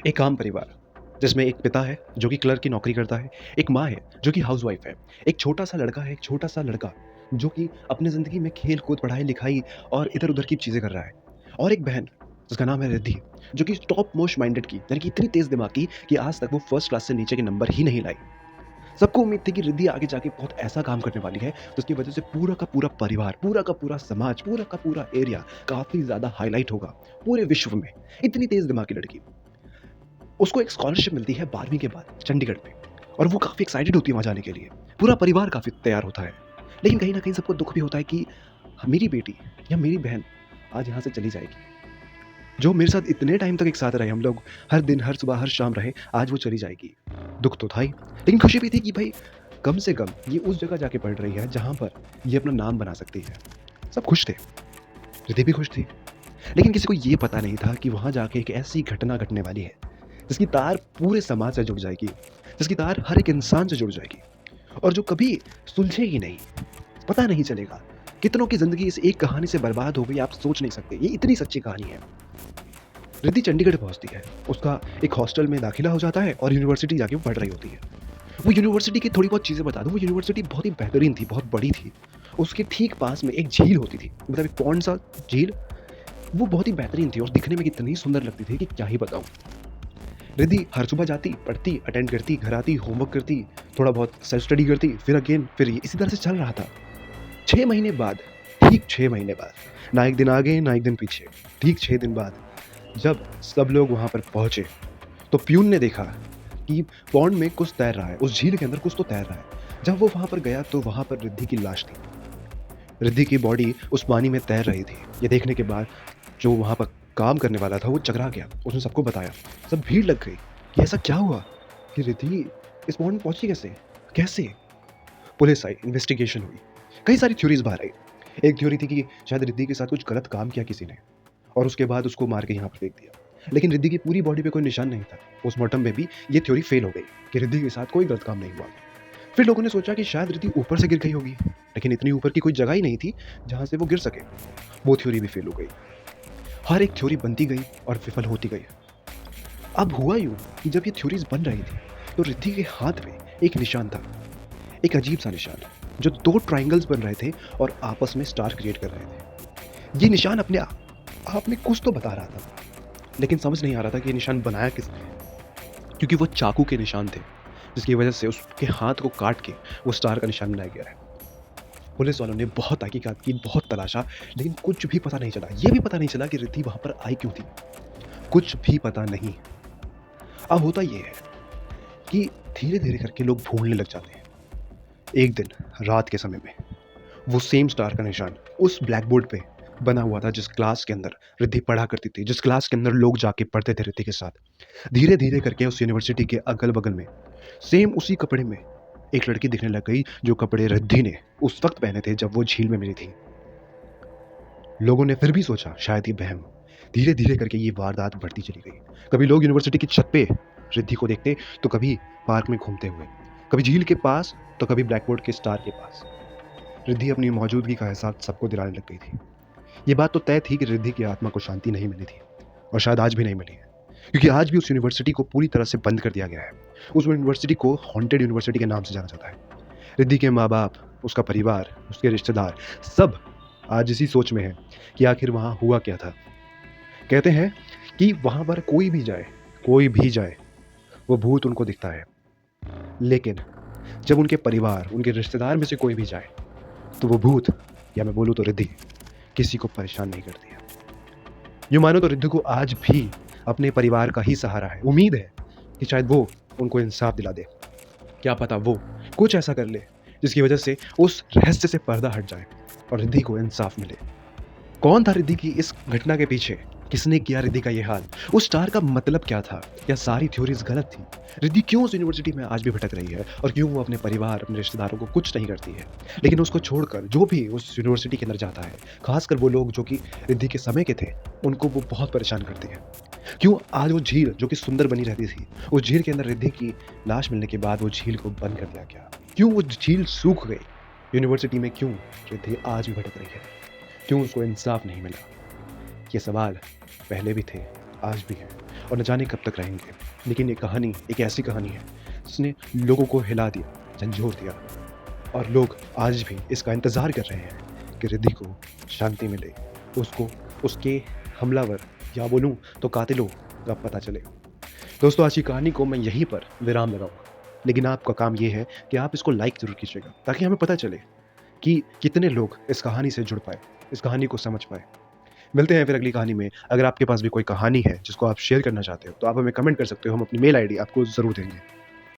एक आम परिवार जिसमें एक पिता है जो कि क्लर्क की नौकरी करता है, एक माँ है जो कि हाउसवाइफ है, एक छोटा-सा लड़का है, एक छोटा-सा लड़का जो कि अपनी ज़िंदगी में खेल-कूद, पढ़ाई-लिखाई और इधर-उधर की चीज़ें कर रहा है और एक बहन जिसका नाम है रिद्धि जो कि टॉप मोस्ट माइंडेड की यानी कि इतनी तेज़ दिमाग की कि आज तक वो फर्स्ट क्लास से नीचे के नंबर ही नहीं लाई। सबको उम्मीद थी कि रिद्धि आगे जाके बहुत ऐसा काम करने वाली है जिसकी वजह से पूरा का पूरा परिवार, पूरा का पूरा समाज, पूरा का पूरा एरिया काफ़ी ज़्यादा हाइलाइट होगा पूरे विश्व में। इतनी तेज़ दिमाग की लड़की। उसको एक स्कॉलरशिप मिलती है 12वीं के बाद चंडीगढ़ में और वो काफ़ी एक्साइटेड होती है वहाँ जाने के लिए। पूरा परिवार काफ़ी तैयार होता है। लेकिन कहीं न कहीं सबको दुःख भी होता है कि मेरी बेटी या मेरी बहन आज यहाँ से चली जाएगी। जो मेरे साथ इतने टाइम तक एक साथ रहे हम लोग, हर दिन, हर सुबह, हर शाम रहे, आज वो चली जाएगी। दुःख तो था ही, लेकिन खुशी भी थी कि भई कम से कम ये उस जगह जाके पढ़ रही है जहाँ पर ये अपना नाम बना सकती है। सब खुश थे, रिद्धि भी खुश थी। लेकिन किसी को ये पता नहीं था कि वहाँ जाके एक ऐसी घटना घटने वाली है जिसकी तार पूरे समाज से जुड़ जाएगी, जिसकी तार हर एक इंसान से जुड़ जाएगी और जो कभी सुलझेगी नहीं, पता नहीं चलेगा। कितनों की ज़िंदगी इस एक कहानी से बर्बाद हो गई आप सोच नहीं सकते, ये इतनी सच्ची कहानी है। रिद्धि चंडीगढ़ पहुँचती है, उसका एक हॉस्टल में दाखिला हो जाता है और यूनिवर्सिटी जाके वो पढ़ रही होती है। वो यूनिवर्सिटी की थोड़ी बहुत चीज़ें बता दूँ, वो यूनिवर्सिटी बहुत ही बेहतरीन थी, बहुत बड़ी थी। उसके ठीक पास में एक झील होती थी, मतलब एक पॉन्ड सा झील, वो बहुत ही बेहतरीन थी और दिखने में इतनी सुंदर लगती थी कि क्या ही बताऊँ। रिद्धि हर सुबह जाती, पढ़ती, अटेंड करती, घर आती, होमवर्क करती, थोड़ा बहुत सेल्फ स्टडी करती, फिर अगेन फिर ये इसी तरह से चल रहा था। 6 महीने बाद, ठीक 6 महीने बाद, ना एक दिन आगे, ना एक दिन पीछे, ठीक 6 दिन बाद जब सब लोग वहाँ पर पहुँचे, तो प्यून ने देखा कि पॉन्ड में कुछ तैर रहा है, उस झील के अंदर कुछ तो तैर रहा है। जब वो वहाँ पर गया तो वहाँ पर रिद्धि की लाश थी। रिद्धि की बॉडी उस पानी में तैर रही थी। ये देखने के बाद जो वहाँ पर काम करने वाला था वो चकरा गया। उसने सबको बताया। सब भीड़ लग गई कि ऐसा क्या हुआ कि रिद्धि इस पॉन्ड में पहुँची कैसे? कैसे? पुलिस आई, इन्वेस्टिगेशन हुई। कई सारी थ्योरीज़ बाहर आई। एक थ्योरी थी कि शायद रिद्धि के साथ कुछ गलत काम किया किसी ने और उसके बाद उसको मार के यहाँ पर फेंक दिया। लेकिन रिद्धि की पूरी बॉडी पे कोई निशान नहीं था। पोस्टमार्टम में भी ये थ्योरी फेल हो गई कि रिद्धि के साथ कोई गलत काम नहीं हुआ। फिर लोगों ने सोचा कि शायद रिद्धि ऊपर से गिर गई होगी, लेकिन इतनी ऊपर की कोई जगह ही नहीं थी जहाँ से वो गिर सके। वो थ्योरी भी फेल हो गई। हर एक थ्योरी बनती गई और विफल होती गई। अब हुआ यूँ कि जब ये थ्योरीज़ बन रही थी, तो रिद्धि के हाथ में एक निशान था, एक अजीब-सा निशान, जो 2 ट्रायंगल्स बन रहे थे और आपस में स्टार क्रिएट कर रहे थे। ये निशान अपने आप में कुछ तो बता रहा था, लेकिन समझ नहीं आ रहा था कि ये निशान बनाया किसने है, क्योंकि वो चाकू के निशान थे, जिसकी वजह से उसके हाथ को काट के वो स्टार का निशान बनाया गया है। पुलिस वालों ने बहुत तहकीकात की, बहुत तलाशा, लेकिन कुछ भी पता नहीं चला। ये भी पता नहीं चला कि रिद्धि वहाँ पर आई क्यों थी? कुछ भी पता नहीं। अब होता ये है कि धीरे-धीरे करके लोग ढूँढने लग जाते हैं। एक दिन रात के समय में वो सेम स्टार का निशान उस ब्लैक बोर्ड पे बना हुआ था जिस क्लास के अंदर रिद्धि पढ़ा करती थी, जिस क्लास के अंदर लोग जाके पढ़ते थे रिद्धि के साथ। धीरे-धीरे करके उस यूनिवर्सिटी के अगल-बगल में सेम उसी कपड़े में एक लड़की दिखने लग गई, जो कपड़े रिद्धि ने उस वक़्त पहने थे जब वो झील में मिली थी। लोगों ने फिर भी सोचा शायद ये वहम। धीरे-धीरे करके ये वारदात बढ़ती चली गई। कभी लोग यूनिवर्सिटी की छत पे रिद्धि को देखते, तो कभी पार्क में घूमते हुए, कभी झील के पास, तो कभी ब्लैक बोर्ड के स्टार के पास। रिद्धि अपनी मौजूदगी का एहसास सबको दिलाने लग गई थी। ये बात तो तय थी कि रिद्धि की आत्मा को शांति नहीं मिली थी और शायद आज भी नहीं मिली है, क्योंकि आज भी उस यूनिवर्सिटी को पूरी तरह से बंद कर दिया गया है। उस यूनिवर्सिटी को हॉन्टेड यूनिवर्सिटी के नाम से जाना जाता है। रिद्धि के माँ-बाप, उसका परिवार, उसके रिश्तेदार सब आज इसी सोच में हैं कि आखिर वहाँ हुआ क्या था। कहते हैं कि वहाँ पर कोई भी जाए, वो भूत उनको दिखता है। लेकिन जब उनके परिवार, उनके रिश्तेदार में से कोई भी जाए, तो वो भूत या मैं बोलूँ तो रिद्धि किसी को परेशान नहीं करती है। यूँ मानो तो रिद्धि को आज भी अपने परिवार का ही सहारा है। उम्मीद है कि शायद वो उनको इंसाफ दिला दे। क्या पता वो कुछ ऐसा कर ले जिसकी वजह से उस रहस्य से पर्दा हट जाए और रिद्धि को इंसाफ मिले। कौन था रिद्धि की इस घटना के पीछे? किसने किया रिद्धि का ये हाल? उस स्टार का मतलब क्या था? क्या सारी थ्योरीज़ गलत थी? रिद्धि क्यों उस यूनिवर्सिटी में आज भी भटक रही है और क्यों वो अपने परिवार, अपने रिश्तेदारों को कुछ नहीं करती है? लेकिन उसको छोड़कर जो भी उस यूनिवर्सिटी के अंदर जाता है, ख़ासकर वो लोग जो कि रिद्धि के समय के थे, उनको वो बहुत परेशान करती है। क्यों आज वो झील जो कि सुंदर बनी रहती थी, उस झील के अंदर रिद्धि की लाश मिलने के बाद वो झील को बंद कर दिया गया? क्यों वो झील सूख गई? यूनिवर्सिटी में क्यों रिद्धि आज भी भटक रही है? क्यों उसको इंसाफ नहीं मिला? ये सवाल पहले भी थे, आज भी हैं और न जाने कब तक रहेंगे। लेकिन ये कहानी एक ऐसी कहानी है जिसने लोगों को हिला दिया, झंझोर दिया और लोग आज भी इसका इंतज़ार कर रहे हैं कि रिद्धि को शांति मिले, उसको उसके हमलावर या बोलूँ तो कातिलों का पता चले। दोस्तों, आज की कहानी को मैं यहीं पर विराम लगाऊँगा। लेकिन आपका काम ये है कि आप इसको लाइक ज़रूर कीजिएगा ताकि हमें पता चले कि कितने लोग इस कहानी से जुड़ पाए, इस कहानी को समझ पाए। मिलते हैं फिर अगली कहानी में। अगर आपके पास भी कोई कहानी है जिसको आप शेयर करना चाहते हो, तो आप हमें कमेंट कर सकते हो। हम अपनी मेल आईडी आपको ज़रूर देंगे।